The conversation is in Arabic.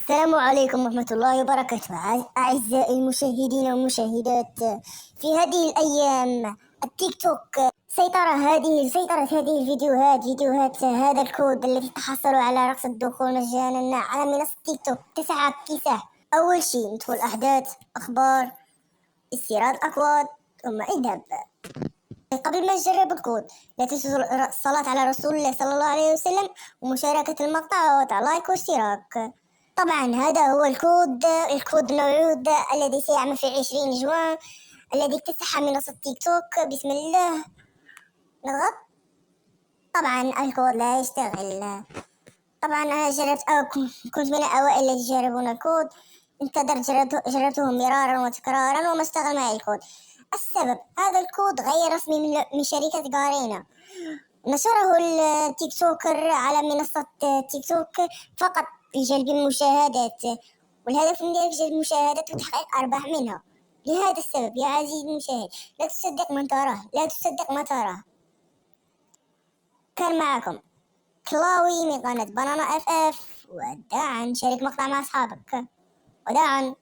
السلام عليكم ورحمة الله وبركاته. أعزائي المشاهدين والمشاهدات، في هذه الأيام التيك توك سيطرت هذه فيديوهات هذا الكود الذي تحصلوا على رخصة الدخول مجانا على منصة تيك توك. تسعة كسح. أول شيء ندخل أحداث، أخبار، استيراد أكواد، ثم اذهب. قبل ما تجرب الكود لا تنسوا الصلاة على رسول الله صلى الله عليه وسلم ومشاركة المقطع ووضع لايك واشتراك. طبعا هذا هو الكود الموعود الذي سيعمل في 20 جوان، الذي اكتسح منصة تيك توك. بسم الله، نضغط. طبعا الكود لا يشتغل. طبعا أنا جربت أو كنت من الأوائل الذين يجربون الكود. انتظرت، جربته مرارا وتكرارا وما اشتغل معي الكود. السبب هذا الكود غير رسمي من شركة غارينا. نشره التيك توكر على منصة تيك توك فقط لجلب المشاهدات، والهدف من ذلك جلب المشاهدات وتحقيق أرباح منها. لهذا السبب يا عزيزي المشاهد، لا تصدق من تراه، لا تصدق ما تراه. كان معكم كلاوي من قناة بنانا اف اف، وداعا. شارك مقطع مع أصحابك. وداعا.